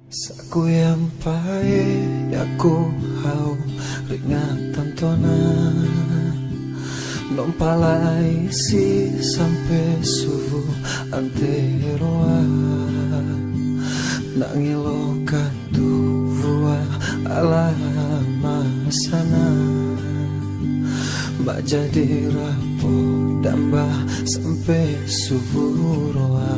Sampai aku hau ringatan tona non palai si sampai suvu anteroa nangilo katu vua alama sana mbak jadi rapo damba sampai suvu roa.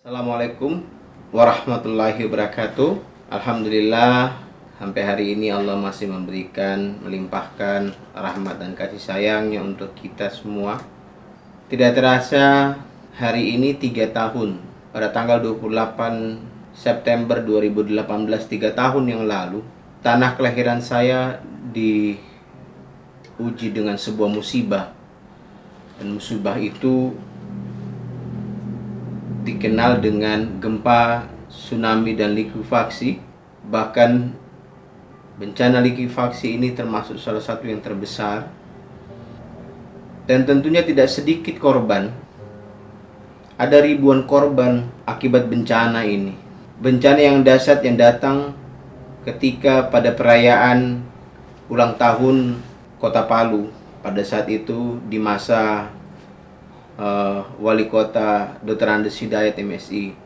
Assalamualaikum warahmatullahi wabarakatuh. Alhamdulillah, sampai hari ini Allah masih memberikan, melimpahkan rahmat dan kasih sayangnya untuk kita semua. Tidak terasa hari ini 3 tahun, pada tanggal 28 September 2018, 3 tahun yang lalu, tanah kelahiran saya diuji dengan sebuah musibah. Dan musibah itu dikenal dengan gempa, tsunami, dan likuifaksi. Bahkan bencana likuifaksi ini termasuk salah satu yang terbesar. Dan tentunya tidak sedikit korban. Ada ribuan korban akibat bencana ini. Bencana yang dahsyat yang datang ketika pada perayaan ulang tahun Kota Palu. Pada saat itu di masa Wali Kota Dr. Andes Hidayat MSI.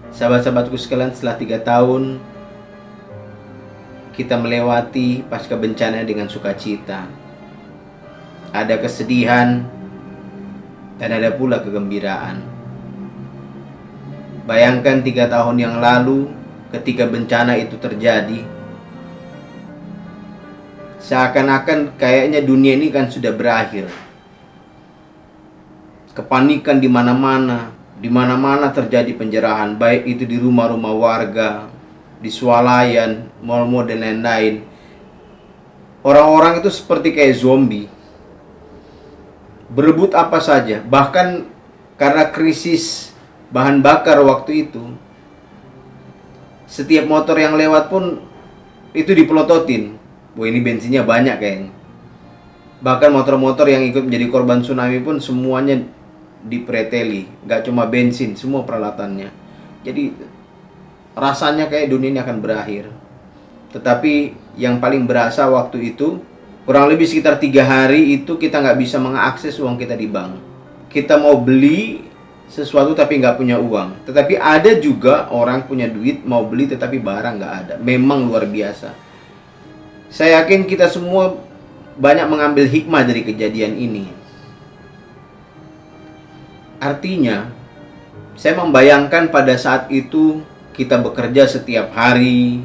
Sahabat-sahabatku sekalian, setelah 3 tahun kita melewati pasca bencana dengan sukacita. Ada kesedihan dan ada pula kegembiraan. Bayangkan 3 tahun yang lalu ketika bencana itu terjadi, seakan-akan kayaknya dunia ini kan sudah berakhir. Kepanikan di mana-mana terjadi penjarahan, baik itu di rumah-rumah warga, di swalayan, mal-mal dan lain-lain. Orang-orang itu seperti kayak zombie, berebut apa saja. Bahkan karena krisis bahan bakar waktu itu, setiap motor yang lewat pun itu dipelototin. Wah, ini bensinnya banyak kayaknya. Bahkan motor-motor yang ikut menjadi korban tsunami pun semuanya dipreteli. Gak cuma bensin, semua peralatannya. Jadi rasanya kayak dunia ini akan berakhir. Tetapi yang paling berasa waktu itu, kurang lebih sekitar 3 hari itu kita gak bisa mengakses uang kita di bank. Kita mau beli sesuatu tapi gak punya uang. Tetapi ada juga orang punya duit mau beli tetapi barang gak ada. Memang luar biasa. Saya yakin kita semua banyak mengambil hikmah dari kejadian ini. Artinya, saya membayangkan pada saat itu kita bekerja setiap hari,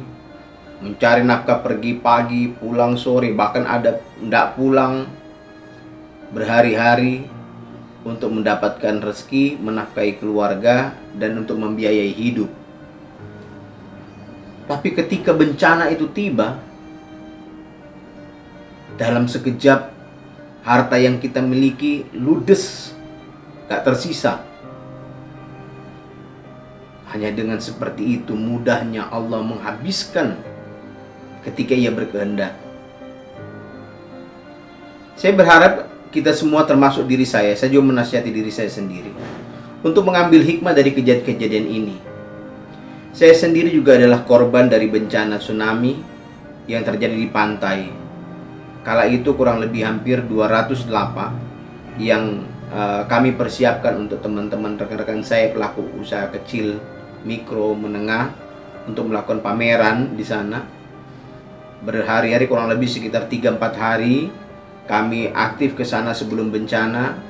mencari nafkah, pergi pagi, pulang sore, bahkan ada tidak pulang berhari-hari untuk mendapatkan rezeki, menafkahi keluarga, dan untuk membiayai hidup. Tapi ketika bencana itu tiba, dalam sekejap harta yang kita miliki ludes, gak tersisa. Hanya dengan seperti itu mudahnya Allah menghabiskan ketika Ia berkehendak. Saya berharap kita semua, termasuk diri saya juga menasihati diri saya sendiri, untuk mengambil hikmah dari kejadian-kejadian ini. Saya sendiri juga adalah korban dari bencana tsunami yang terjadi di pantai. Kala itu kurang lebih hampir 200 lapak yang kami persiapkan untuk teman-teman rekan-rekan saya pelaku usaha kecil, mikro, menengah untuk melakukan pameran di sana. Berhari-hari, kurang lebih sekitar 3-4 hari kami aktif ke sana sebelum bencana,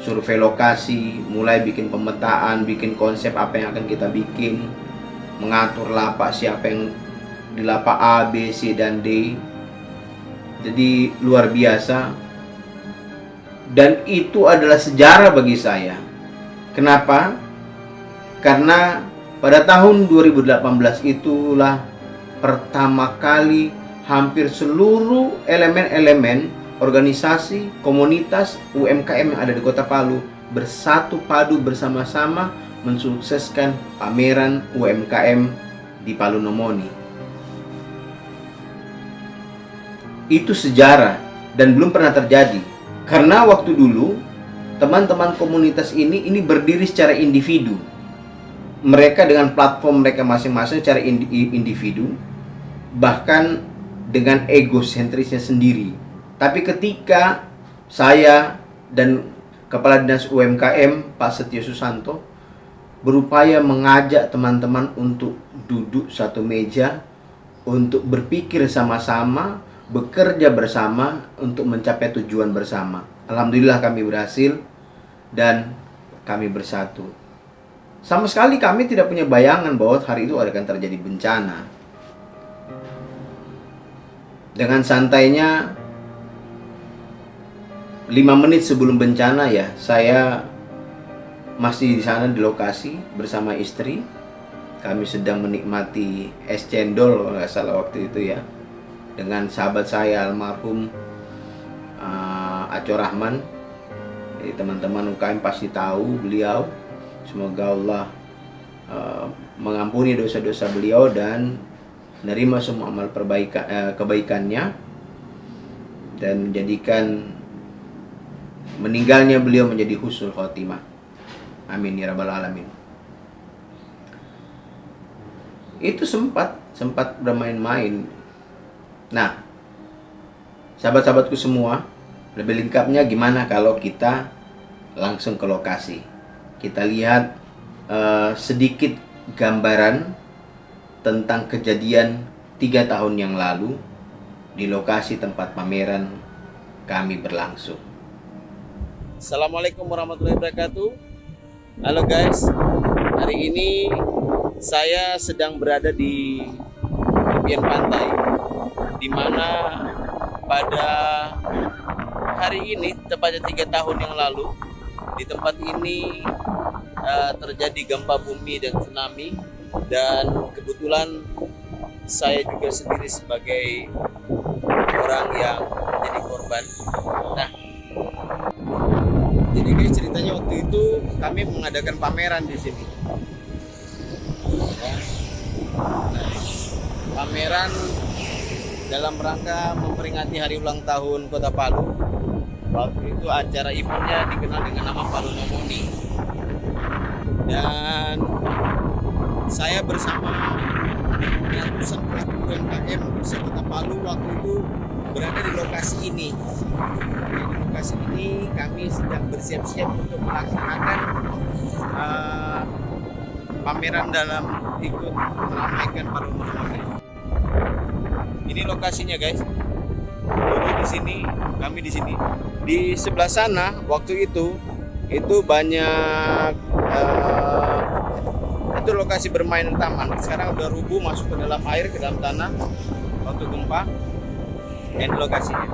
survei lokasi, mulai bikin pemetaan, bikin konsep apa yang akan kita bikin, mengatur lapak, siapa yang di lapak A, B, C, dan D. Jadi luar biasa. Dan itu adalah sejarah bagi saya. Kenapa? Karena pada tahun 2018 itulah pertama kali hampir seluruh elemen-elemen organisasi, komunitas, UMKM yang ada di Kota Palu bersatu padu bersama-sama mensukseskan pameran UMKM di Palu Nomoni. Itu sejarah dan belum pernah terjadi. Karena waktu dulu teman-teman komunitas ini berdiri secara individu. Mereka dengan platform mereka masing-masing secara individu, bahkan dengan egosentrisnya sendiri. Tapi ketika saya dan Kepala Dinas UMKM Pak Setio Susanto berupaya mengajak teman-teman untuk duduk satu meja, untuk berpikir sama-sama, bekerja bersama untuk mencapai tujuan bersama. Alhamdulillah kami berhasil dan kami bersatu. Sama sekali kami tidak punya bayangan bahwa hari itu akan terjadi bencana. Dengan santainya 5 menit sebelum bencana ya, saya masih di sana di lokasi bersama istri. Kami sedang menikmati es cendol kalau nggak salah waktu itu ya, dengan sahabat saya almarhum Aco Rahman. Jadi teman-teman UKM pasti tahu beliau. Semoga Allah mengampuni dosa-dosa beliau dan menerima semua amal kebaikannya dan menjadikan meninggalnya beliau menjadi husnul khotimah. Amin ya rabbal alamin. Itu sempat bermain-main. Nah, sahabat-sahabatku semua, lebih lengkapnya gimana kalau kita langsung ke lokasi. Kita lihat sedikit gambaran tentang kejadian 3 tahun yang lalu di lokasi tempat pameran kami berlangsung. Assalamualaikum warahmatullahi wabarakatuh. Halo guys, hari ini saya sedang berada di tepian pantai, di mana pada hari ini tepatnya 3 tahun yang lalu di tempat ini terjadi gempa bumi dan tsunami, dan kebetulan saya juga sendiri sebagai orang yang menjadi korban. Nah, jadi guys, ceritanya waktu itu kami mengadakan pameran di sini. Nah, pameran dalam rangka memperingati hari ulang tahun Kota Palu. Waktu itu acara eventnya dikenal dengan nama Palu Nomoni. Dan saya bersama ratusan pelaku UMKM Kota Palu waktu itu berada di lokasi ini. Di lokasi ini kami sedang bersiap-siap untuk melaksanakan pameran dalam ikut meramaikan Palu Nomoni. Ini lokasinya guys. Dulu di sini, kami di sini. Di sebelah sana waktu itu banyak itu lokasi bermain taman. Sekarang udah rubuh, masuk ke dalam air, ke dalam tanah waktu gempa. Dan lokasinya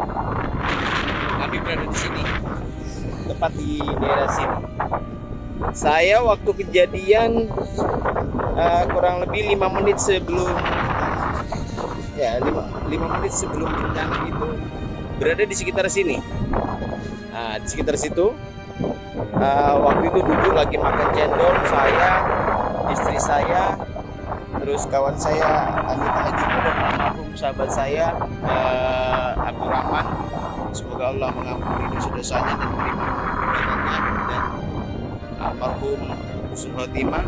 kami berada di sini, tepat di daerah sini. Saya waktu kejadian kurang lebih 5 menit sebelum 5 menit sebelum bencana itu berada di sekitar sini. Nah, di sekitar situ waktu itu duduk lagi makan cendol, saya, istri saya, terus kawan saya Anita Hajimu dan almarhum sahabat saya Abdul Rahman. Semoga Allah mengampuni dosa-dosanya dan menerima perbuatannya, dan almarhum husnul khotimah.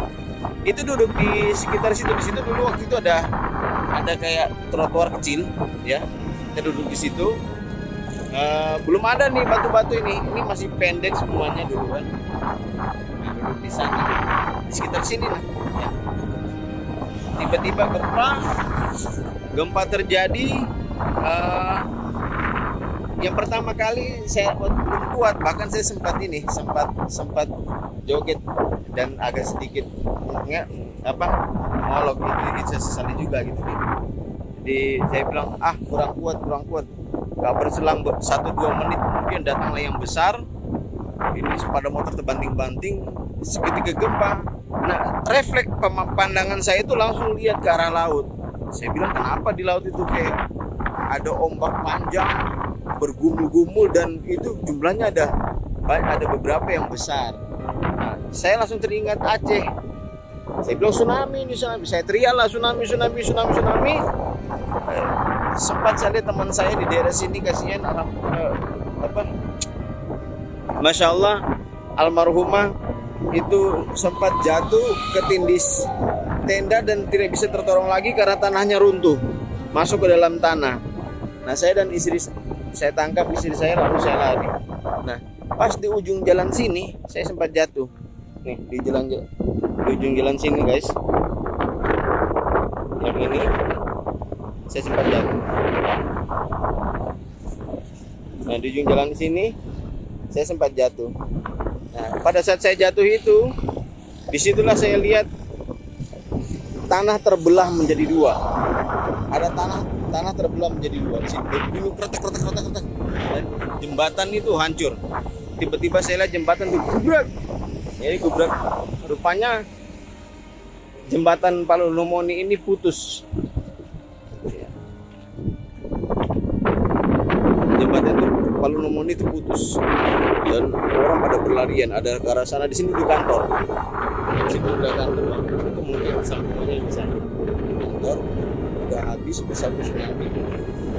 Itu duduk di sekitar situ. Di situ dulu waktu itu ada kayak trotoar kecil ya. Kita duduk di situ. Belum ada nih batu-batu ini masih pendek semuanya dulu kan. Nah, duduk di sana, di sekitar sini lah ya. Tiba-tiba gempa terjadi. Yang pertama kali saya belum kuat, bahkan saya sempat joget dan agak sedikit ngolok. Ini saya sesali juga gitu. Jadi saya bilang kurang kuat. Gak berselang 1-2 menit kemudian datanglah yang besar. Ini sepeda motor terbanting-banting. Seketika gempa Nah, refleks pandangan saya itu langsung lihat ke arah laut. Saya bilang, kenapa di laut itu kayak ada ombak panjang bergumul-gumul, dan itu jumlahnya ada beberapa yang besar. Nah, saya langsung teringat Aceh. Saya bilang, tsunami ini, tsunami. Saya teriak lah, tsunami. Sempat saya lihat teman saya di daerah sini, kasihan, Masya Allah, almarhumah itu sempat jatuh ke tindis tenda dan tidak bisa tertolong lagi karena tanahnya runtuh masuk ke dalam tanah. Nah, saya dan istri saya tangkap istri saya, lalu saya lari. Nah, pas di ujung jalan sini saya sempat jatuh. Nih, di ujung jalan sini guys, yang ini saya sempat jatuh. Nah, di ujung jalan sini saya sempat jatuh. Nah, pada saat saya jatuh itu, disitulah saya lihat tanah terbelah menjadi dua. Ada tanah terbelah menjadi dua. Di sini berbunyi kretek. Dan jembatan itu hancur. Tiba-tiba saya lihat jembatan itu gubrak. Jadi gubrak. Rupanya jembatan Palulomoni ini putus. Jembatan Palulomoni itu putus. Dan orang pada berlarian, ada ke arah sana. Di sini di kantor. Di situ udah kantor, itu mungkin sambungannya di sana. Kantor udah habis besar tsunami.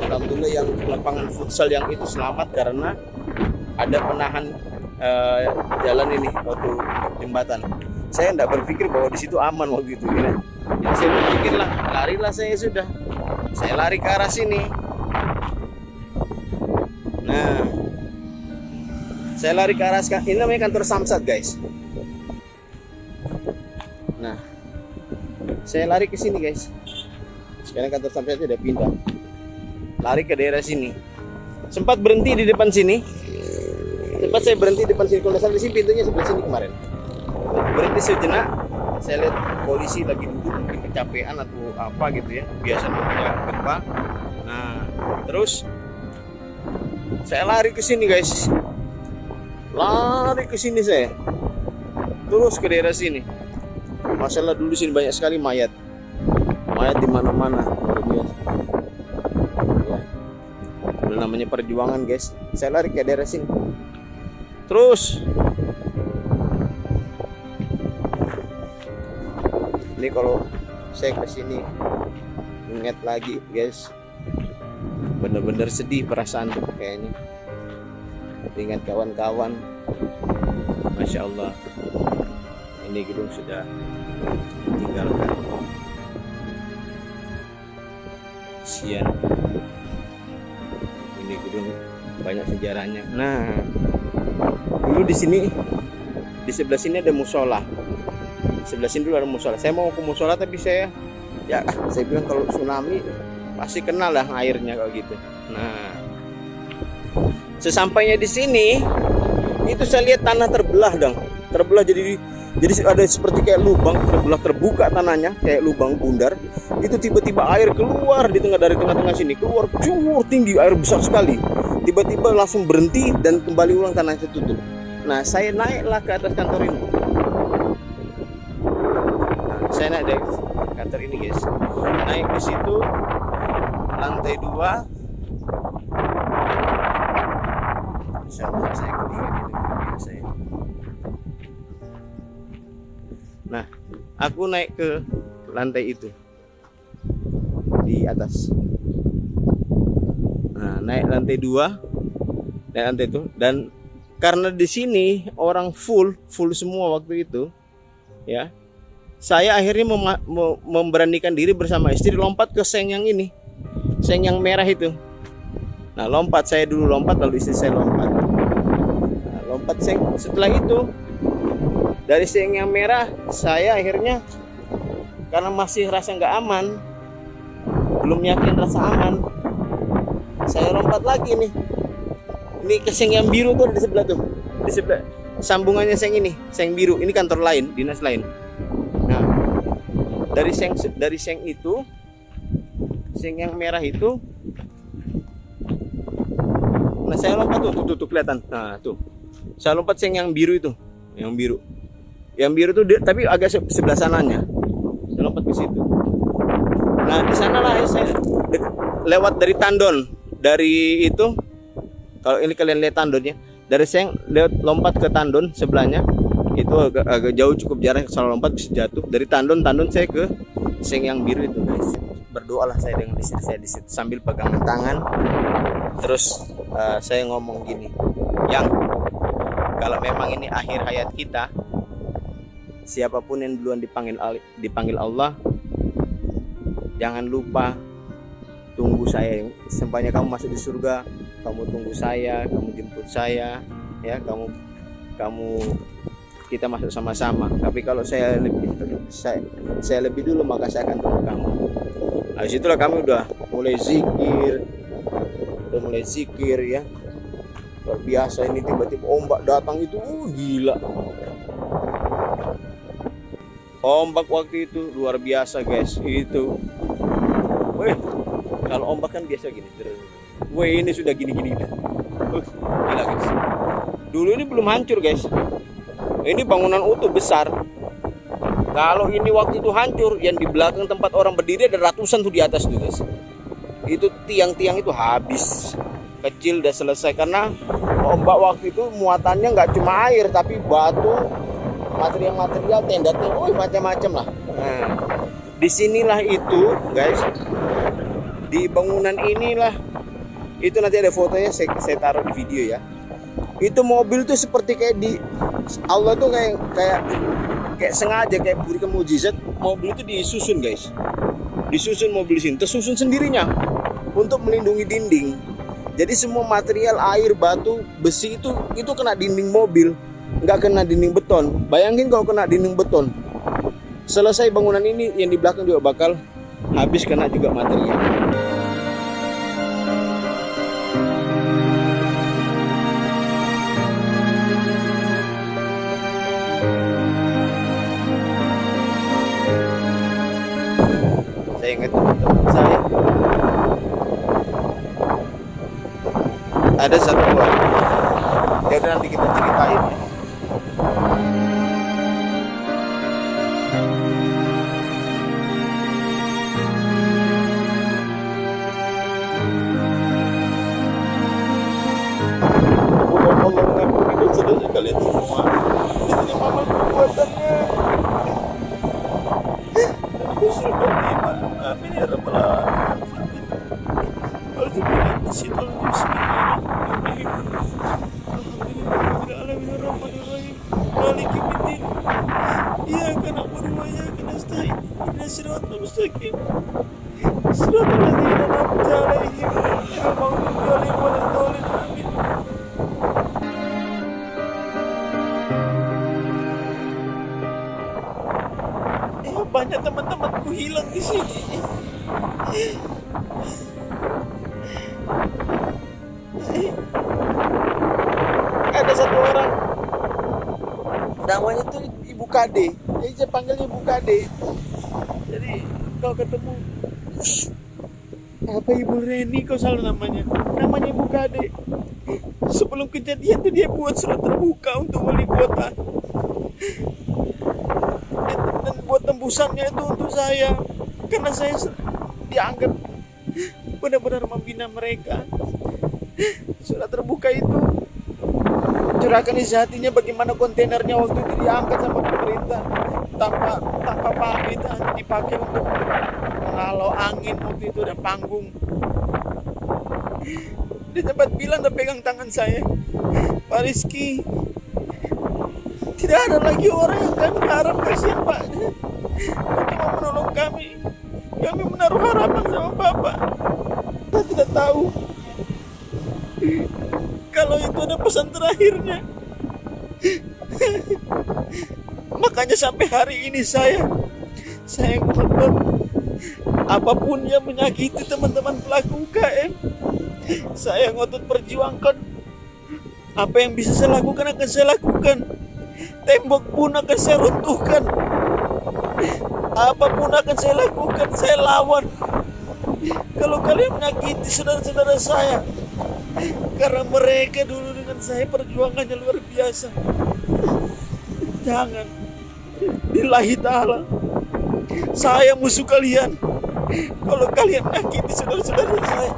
Alhamdulillah yang lapangan futsal yang itu selamat karena ada penahan jalan ini waktu jembatan. Saya tidak berpikir bahwa di situ aman waktu itu. Ya. Jadi saya berpikir lah, larilah saya sudah. Saya lari ke arah sini. Nah, saya lari ke arah ini namanya kantor Samsat guys. Nah, saya lari ke sini guys. Sekarang kantor Samsat udah pindah. Lari ke daerah sini. Sempat berhenti di depan sini. Sempat saya berhenti di depan sini. Kalau di sini pintunya sebelah sini kemarin. Berhenti sejenak. Saya lihat polisi lagi duduk, mungkin kecapean atau apa gitu ya. Biasa namanya gempa. Nah, terus saya lari ke sini guys. Lari ke sini saya. Terus ke daerah sini. Masalah dulu sini banyak sekali mayat. Mayat di mana-mana, luar biasa. Ya. Udah namanya perjuangan, guys. Saya lari ke daerah sini. Terus ini kalau saya ke sini ingat lagi, guys. Bener-bener sedih perasaan tuh kayaknya. Ingat kawan-kawan. Masya Allah, ini gedung sudah ditinggalkan. Sian, ini gedung banyak sejarahnya. Nah, dulu di sini, di sebelah sini ada musola. Sebelah sini dulu ada musola. Saya mau ke musola tapi saya bilang kalau tsunami pasti kenal lah airnya kalau gitu. Nah, sesampainya di sini itu saya lihat tanah terbelah dong. Terbelah jadi ada seperti kayak lubang terbuka tanahnya kayak lubang bundar. Itu tiba-tiba air keluar dari tengah-tengah sini, keluar cur tinggi, air besar sekali. Tiba-tiba langsung berhenti dan kembali ulang tanah tertutup. Nah, saya naiklah ke atas kantor ini. Nah, saya naik dari kantor ini, guys. Naik ke situ lantai 2. Insyaallah saya ketinggalan itu saya. Nah, aku naik ke lantai itu di atas. Nah, naik lantai 2, naik lantai itu, dan karena di sini orang full semua waktu itu, ya, saya akhirnya memberanikan diri bersama istri lompat ke seng yang ini, seng yang merah itu. Nah, saya dulu lompat, lalu istri saya lompat. Nah, lompat seng. Setelah itu dari seng yang merah, saya akhirnya karena masih rasa nggak aman, belum yakin rasa aman, saya lompat lagi nih. Ini ke seng yang biru tuh di sebelah tuh, di sebelah sambungannya seng ini, seng biru. Ini kantor lain, dinas lain. Nah, dari seng itu, seng yang merah itu, nah saya lompat tuh kelihatan. Nah tuh, saya lompat seng yang biru itu, yang biru. Yang biru tuh tapi agak sebelah sananya. Saya lompat ke situ. Nah, di sanalah saya lewat dari tandon. Dari itu, kalau ini kalian lihat tandonnya, dari saya lompat ke tandon sebelahnya, itu agak jauh, cukup jarak, salah lompat bisa jatuh. Dari tandon saya ke seng yang biru itu, guys. Berdoalah saya dengan istri saya di situ sambil pegang tangan. Terus saya ngomong gini, yang kalau memang ini akhir hayat kita, siapapun yang duluan dipanggil Allah, jangan lupa tunggu saya. Sempatnya kamu masuk di surga, kamu tunggu saya, kamu jemput saya, ya, kita masuk sama-sama. Tapi kalau saya lebih dulu, maka saya akan tunggu kamu. Nah, disitulah kami udah mulai zikir, ya. Luar biasa, ini tiba-tiba ombak datang itu, gila. Ombak waktu itu luar biasa, guys. Itu, weh, kalau ombak kan biasa gini. Weh, ini sudah gini-gini dah. Gila, guys. Dulu ini belum hancur, guys. Ini bangunan utuh besar. Kalau ini waktu itu hancur, yang di belakang tempat orang berdiri ada ratusan tuh di atas tuh, guys. Itu tiang-tiang itu habis, kecil, udah selesai karena ombak waktu itu muatannya nggak cuma air tapi batu, material tenda-tenda, macam-macam lah. Nah, disinilah itu, guys, di bangunan inilah itu, nanti ada fotonya, saya taruh di video ya. Itu mobil tuh seperti kayak Allah tuh kayak sengaja, kayak berikan mukjizat, mobil itu disusun, guys. Disusun mobil sini, tersusun sendirinya untuk melindungi dinding. Jadi semua material, air, batu, besi itu kena dinding mobil, nggak kena dinding beton. Bayangin kalau kena dinding beton, selesai bangunan ini, yang di belakang juga bakal habis kena juga material. Saya ingat teman-teman saya, ada satu orang, ya udah nanti kita ceritain. Mudah Allah mengampuni dosa-dosa kalian semua, diterima amal perbuatannya. Khusus khotimah. Amin ya rabbal alamin. Alhamdulillah, bismillahirrahmanirrahim. Alhamdulillah, alamin, maliki yaumiddin. Iyyaka na'budu wa iyyaka nasta'in. Ihdinas siratal mustaqim. Siratal ladzina an'amta 'alaihim ghairil maghdubi 'alaihim waladdallin. Amin. Banyak teman-temanku hilang di sini. Ada satu orang, namanya tuh Ibu Kade. Jadi saya panggilnya Ibu Kade. Jadi kalau ketemu, apa Ibu Reni, kau salah namanya. Namanya Ibu Kade. Sebelum kejadian tuh dia buat surat terbuka untuk wali kota. Dan buat tembusannya itu untuk saya, karena saya dianggap benar-benar membina mereka. Surat terbuka itu curahkan isi hatinya bagaimana kontainernya waktu itu diangkat sama pemerintah tanpa pamit, hanya dipakai untuk menghalau angin waktu itu, ada panggung. Dia sempat bilang dan pegang tangan saya, Pak Rizky, tidak ada lagi orang yang kami harap, kasihan Pak, untuk mau menolong kami. Kami menaruh harapan sama Bapak. Kita tidak tahu kalau itu ada pesan terakhirnya. Makanya sampai hari ini saya ngotot, apapun yang menyakiti teman-teman pelaku UKM, saya ngotot perjuangkan. Apa yang bisa saya lakukan akan saya lakukan. Tembok pun akan saya runtuhkan. Apapun akan saya lakukan, saya lawan. Kalau kalian menyakiti saudara-saudara saya, karena mereka dulu dengan saya perjuangannya luar biasa, jangan. Lillahi ta'ala, saya musuh kalian kalau kalian menyakiti saudara-saudara saya.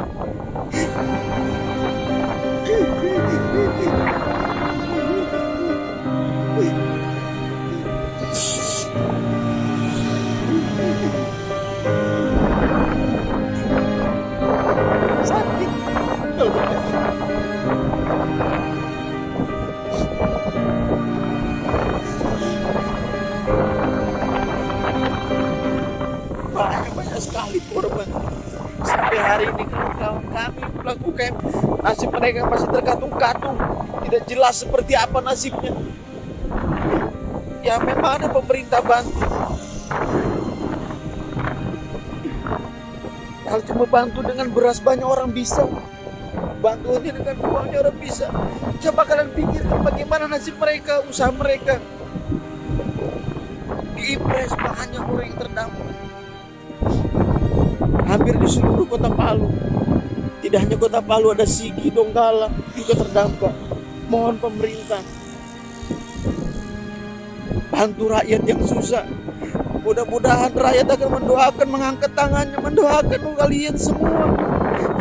Sakit kalau banyak sekali korban. Sampai hari ini kawan-kawan kami pelaku UKM, nasib mereka masih terkatung-katung, tidak jelas seperti apa nasibnya. Ya memang ada pemerintah bantu, kalau cuma bantu dengan beras banyak orang bisa, bantu ini dengan uangnya orang bisa. Coba kalian pikirkan bagaimana nasib mereka, usaha mereka. Diimpres banyak orang yang terdampak. Hampir di seluruh kota Palu. Tidak hanya kota Palu, ada Sigi, Donggala juga terdampak. Mohon pemerintah bantu rakyat yang susah. Mudah-mudahan rakyat akan mendoakan, mengangkat tangannya, mendoakan kalian semua,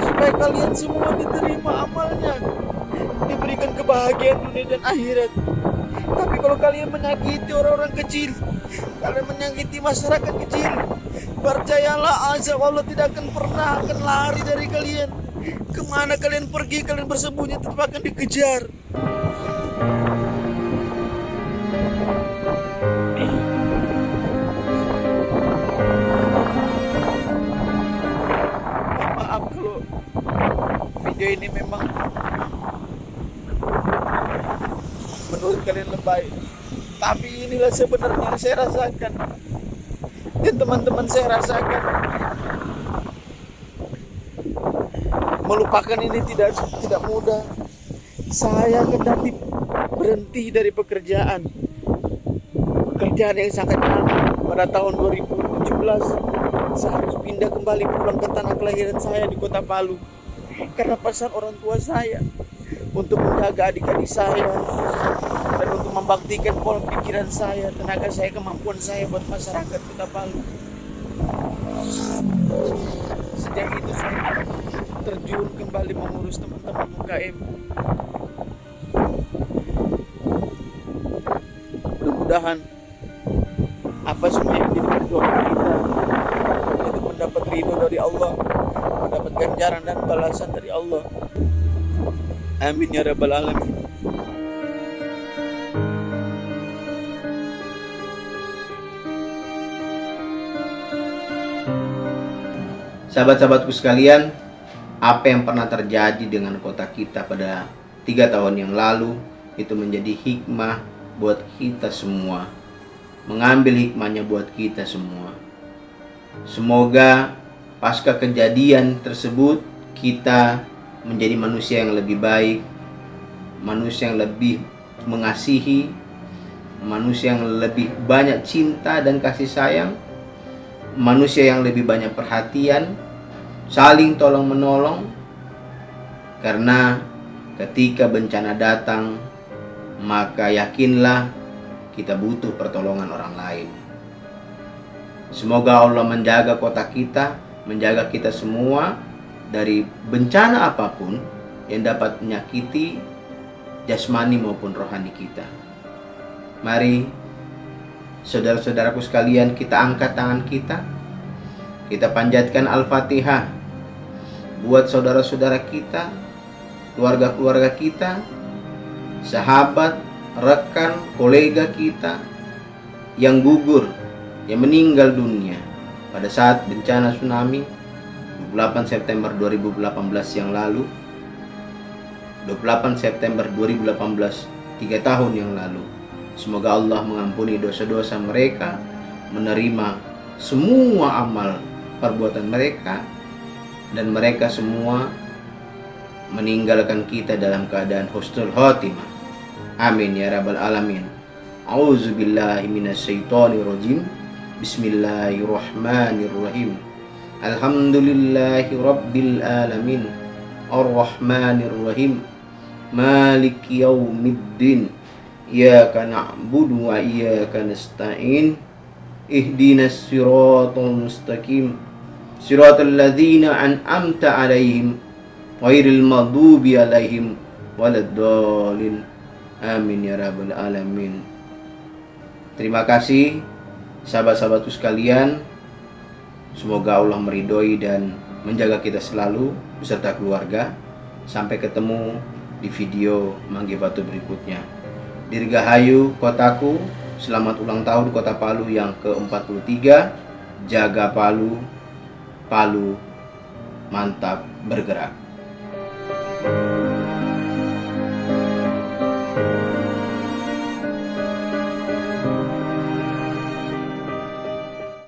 supaya kalian semua diterima amalnya, diberikan kebahagiaan dunia dan akhirat. Tapi kalau kalian menyakiti orang-orang kecil, kalian menyakiti masyarakat kecil, percayalah azab Allah tidak akan pernah akan lari dari kalian. Kemana kalian pergi, kalian bersembunyi tetap akan dikejar. Maaf kalau video ini memang menurut kalian lebay, tapi inilah sebenarnya yang saya rasakan dan teman-teman saya rasakan. Melupakan ini tidak mudah. Saya kendati berhenti dari pekerjaan yang sangat nyaman pada tahun 2017. Saya harus pindah kembali pulang ke tanah kelahiran saya di kota Palu karena pesan orang tua saya untuk menjaga adik-adik saya dan untuk membaktikan pola pikiran saya, tenaga saya, kemampuan saya buat masyarakat kota Palu. Sejak itu saya terjun kembali mengurus teman-teman UKM. Mudah-mudahan apa semua yang menjadi perjuangan kita itu mendapat ridho dari Allah, mendapat ganjaran dan balasan dari Allah. Amin ya rabbal alamin. Sahabat-sahabatku sekalian, apa yang pernah terjadi dengan kota kita pada 3 tahun yang lalu itu menjadi hikmah buat kita semua, mengambil hikmahnya buat kita semua. Semoga pasca kejadian tersebut kita menjadi manusia yang lebih baik, manusia yang lebih mengasihi, manusia yang lebih banyak cinta dan kasih sayang, manusia yang lebih banyak perhatian, saling tolong menolong. Karena ketika bencana datang, maka yakinlah kita butuh pertolongan orang lain. Semoga Allah menjaga kota kita, menjaga kita semua dari bencana apapun yang dapat menyakiti jasmani maupun rohani kita. Mari saudara-saudaraku sekalian, kita angkat tangan kita panjatkan Al-Fatihah buat saudara-saudara kita, keluarga-keluarga kita, sahabat, rekan, kolega kita yang gugur, yang meninggal dunia pada saat bencana tsunami 28 September 2018 yang lalu. 28 September 2018, 3 tahun yang lalu. Semoga Allah mengampuni dosa-dosa mereka, menerima semua amal perbuatan mereka, dan mereka semua meninggalkan kita dalam keadaan husnul khotimah. Amin ya rabbal alamin. A'udzubillahi minasyaitonirrajim. Bismillahirrahmanirrahim. Alhamdulillahi rabbil alamin. Ar-Rahmanirrahim. Maliki yaumiddin. iyyaka na'budu wa iyyaka nasta'in. Ihdinas siratal mustaqim. Siratal ladzina an'amta 'alaihim ghairil maghdubi 'alaihim waladdallin. Amin ya rabbal alamin. Terima kasih sahabat-sahabatku sekalian. Semoga Allah meridhoi dan menjaga kita selalu beserta keluarga. Sampai ketemu di video Mangge Batu berikutnya. Dirgahayu kotaku, selamat ulang tahun Kota Palu yang ke-43. Jaga Palu, Palu mantap bergerak.